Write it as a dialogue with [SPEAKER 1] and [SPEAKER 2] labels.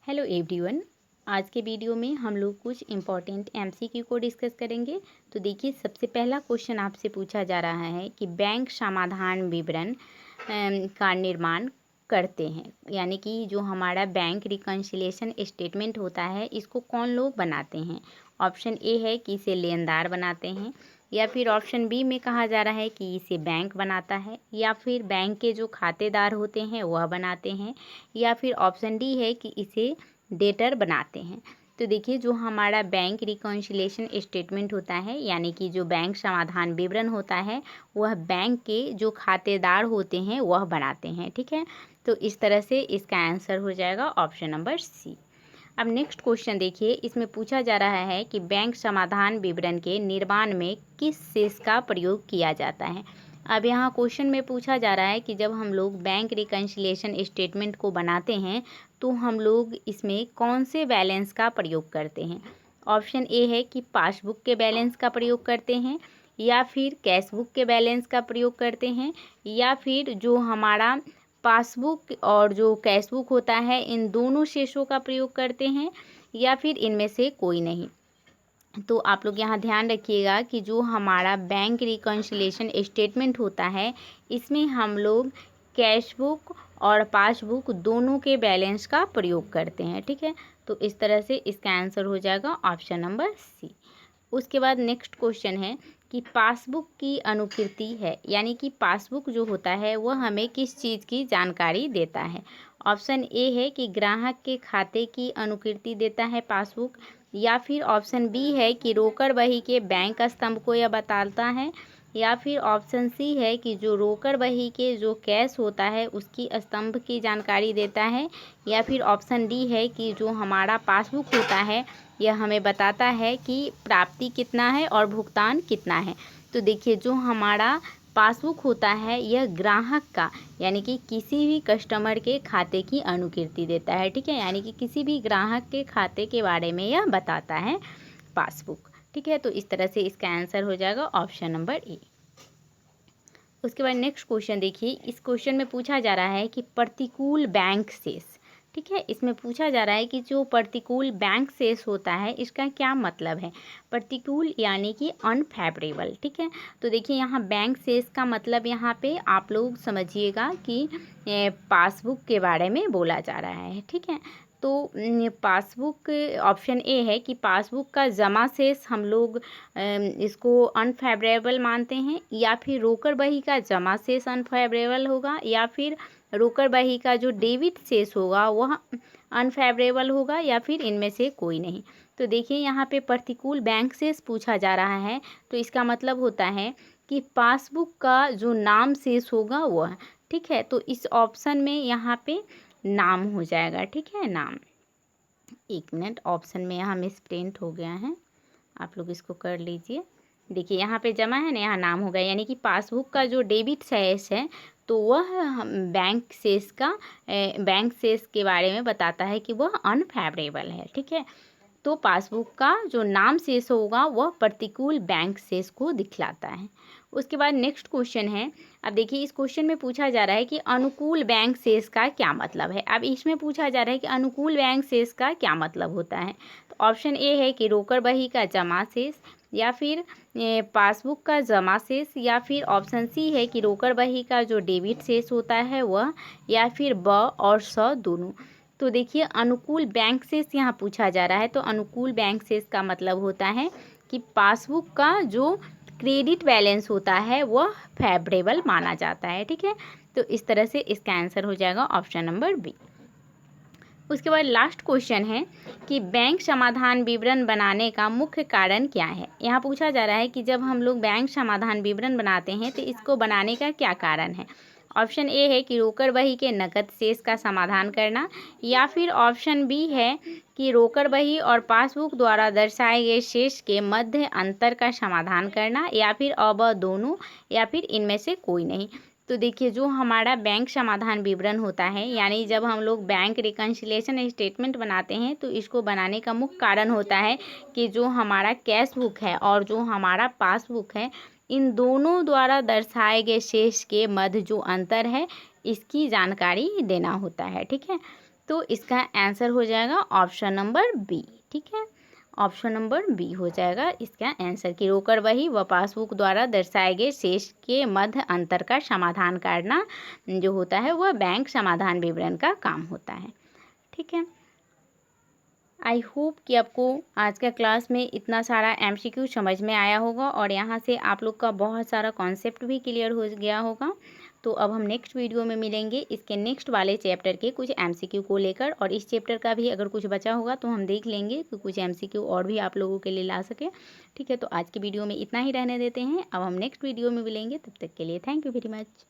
[SPEAKER 1] Hello everyone. आज के video में हम लोग कुछ इम्पॉर्टेंट एमसीक्यू को डिस्कस करेंगे। तो देखिए, सबसे पहला क्वेश्चन आपसे पूछा जा रहा है कि बैंक समाधान विवरण का निर्माण करते हैं, यानी कि जो हमारा बैंक रिकन्सिलिएशन स्टेटमेंट होता है इसको कौन लोग बनाते हैं। ऑप्शन ए है कि इसे लेनदार बनाते हैं, या फिर ऑप्शन बी में कहा जा रहा है कि इसे बैंक बनाता है, या फिर बैंक के जो खातेदार होते हैं वह बनाते हैं, या फिर ऑप्शन डी है कि इसे डेटर बनाते हैं। तो देखिए, जो हमारा बैंक रिकन्सिलिएशन स्टेटमेंट होता है, यानी कि जो बैंक समाधान विवरण होता है, वह बैंक के जो खातेदार होते हैं वह बनाते हैं। ठीक है, तो इस तरह से इसका आंसर हो जाएगा ऑप्शन नंबर सी। अब नेक्स्ट क्वेश्चन देखिए, इसमें पूछा जा रहा है कि बैंक समाधान विवरण के निर्माण में किस शेष का प्रयोग किया जाता है। अब यहाँ क्वेश्चन में पूछा जा रहा है कि जब हम लोग बैंक रिकन्सिलिएशन स्टेटमेंट को बनाते हैं तो हम लोग इसमें कौन से बैलेंस का प्रयोग करते हैं। ऑप्शन ए है कि पासबुक के बैलेंस का प्रयोग करते हैं, या फिर कैशबुक के बैलेंस का प्रयोग करते हैं, या फिर जो हमारा पासबुक और जो कैशबुक होता है इन दोनों शेषों का प्रयोग करते हैं, या फिर इनमें से कोई नहीं। तो आप लोग यहाँ ध्यान रखिएगा कि जो हमारा बैंक रिकन्सिलिएशन स्टेटमेंट होता है इसमें हम लोग कैशबुक और पासबुक दोनों के बैलेंस का प्रयोग करते हैं। ठीक है, तो इस तरह से इसका आंसर हो जाएगा ऑप्शन नंबर सी। उसके बाद नेक्स्ट क्वेश्चन है कि पासबुक की अनुकृति है, यानी कि पासबुक जो होता है वह हमें किस चीज़ की जानकारी देता है। ऑप्शन ए है कि ग्राहक के खाते की अनुकृति देता है पासबुक, या फिर ऑप्शन बी है कि रोकड़ बही के बैंक स्तंभ को यह बताता है, या फिर ऑप्शन सी है कि जो रोकड़ बही के जो कैश होता है उसकी स्तंभ की जानकारी देता है, या फिर ऑप्शन डी है कि जो हमारा पासबुक होता है यह हमें बताता है कि प्राप्ति कितना है और भुगतान कितना है। तो देखिए, जो हमारा पासबुक होता है यह ग्राहक का, यानी कि किसी भी कस्टमर के खाते की अनुकृति देता है। ठीक है, यानी कि किसी भी ग्राहक के खाते के बारे में यह बताता है पासबुक। ठीक है, तो इस तरह से इसका आंसर हो जाएगा ऑप्शन नंबर ए। उसके बाद नेक्स्ट क्वेश्चन देखिए, इस क्वेश्चन में पूछा जा रहा है कि प्रतिकूल बैंक शेष। ठीक है, इसमें पूछा जा रहा है कि जो प्रतिकूल बैंक शेष होता है इसका क्या मतलब है। प्रतिकूल यानी कि अनफेवरेबल। ठीक है, तो देखिए यहाँ बैंक शेष का मतलब यहाँ पे आप लोग समझिएगा कि पासबुक के बारे में बोला जा रहा है। ठीक है, तो पासबुक, ऑप्शन ए है कि पासबुक का जमा शेष हम लोग इसको अनफेवरेबल मानते हैं, या फिर रोकड़ बही का जमा शेष अनफेवरेबल होगा, या फिर रोकड़ बही का जो डेबिट शेष होगा वह अनफेवरेबल होगा, या फिर इनमें से कोई नहीं। तो देखिए, यहाँ पे प्रतिकूल बैंक शेष पूछा जा रहा है, तो इसका मतलब होता है कि पासबुक का जो नाम शेष होगा वह। ठीक है, तो इस ऑप्शन में यहाँ पे नाम हो जाएगा। ठीक है, नाम। एक मिनट, ऑप्शन में यहाँ मिसप्रिंट हो गया है, आप लोग इसको कर लीजिए। देखिए यहाँ पे जमा है ना, यहाँ नाम होगा, यानी कि पासबुक का जो डेबिट शेष है तो वह बैंक शेष का बैंक शेष के बारे में बताता है कि वह अनफेवरेबल है। ठीक है, तो पासबुक का जो नाम शेष होगा वह प्रतिकूल बैंक शेष को दिखलाता है। उसके बाद नेक्स्ट क्वेश्चन है, अब देखिए इस क्वेश्चन में पूछा जा रहा है कि अनुकूल बैंक शेष का क्या मतलब है। अब इसमें पूछा जा रहा है कि अनुकूल बैंक शेष का क्या मतलब होता है। तो ऑप्शन ए है कि रोकड़ बही का जमा शेष, या फिर पासबुक का जमा शेष, या फिर ऑप्शन सी है कि रोकड़ बही का जो डेबिट शेष होता है वह, या फिर ब और स दोनों। तो देखिए, अनुकूल बैंक शेष यहाँ पूछा जा रहा है, तो अनुकूल बैंक शेष का मतलब होता है कि पासबुक का जो क्रेडिट बैलेंस होता है वह फेवरेबल माना जाता है। ठीक है, तो इस तरह से इसका आंसर हो जाएगा ऑप्शन नंबर बी। उसके बाद लास्ट क्वेश्चन है कि बैंक समाधान विवरण बनाने का मुख्य कारण क्या है। यहाँ पूछा जा रहा है कि जब हम लोग बैंक समाधान विवरण बनाते हैं तो इसको बनाने का क्या कारण है। ऑप्शन ए है कि रोकड़ बही के नकद शेष का समाधान करना, या फिर ऑप्शन बी है कि रोकड़ बही और पासबुक द्वारा दर्शाए गए शेष के मध्य अंतर का समाधान करना, या फिर अब दोनों, या फिर इनमें से कोई नहीं। तो देखिए, जो हमारा बैंक समाधान विवरण होता है, यानी जब हम लोग बैंक रिकन्सिलिएशन स्टेटमेंट बनाते हैं तो इसको बनाने का मुख्य कारण होता है कि जो हमारा कैश बुक है और जो हमारा पासबुक है इन दोनों द्वारा दर्शाए गए शेष के मध्य जो अंतर है इसकी जानकारी देना होता है। ठीक है, तो इसका आंसर हो जाएगा ऑप्शन नंबर बी। ठीक है, ऑप्शन नंबर बी हो जाएगा इसका आंसर कि रोकड़ बही व पासबुक द्वारा दर्शाए गए शेष के मध्य अंतर का समाधान करना जो होता है वह बैंक समाधान विवरण का काम होता है। ठीक है, आई होप कि आपको आज का क्लास में इतना सारा एमसीक्यू समझ में आया होगा और यहाँ से आप लोग का बहुत सारा कॉन्सेप्ट भी क्लियर हो गया होगा। तो अब हम नेक्स्ट वीडियो में मिलेंगे इसके नेक्स्ट वाले चैप्टर के कुछ एमसीक्यू को लेकर, और इस चैप्टर का भी अगर कुछ बचा होगा तो हम देख लेंगे कि कुछ एमसीक्यू और भी आप लोगों के लिए ला सके। ठीक है, तो आज की वीडियो में इतना ही रहने देते हैं। अब हम नेक्स्ट वीडियो में मिलेंगे, तब तक के लिए थैंक यू वेरी मच।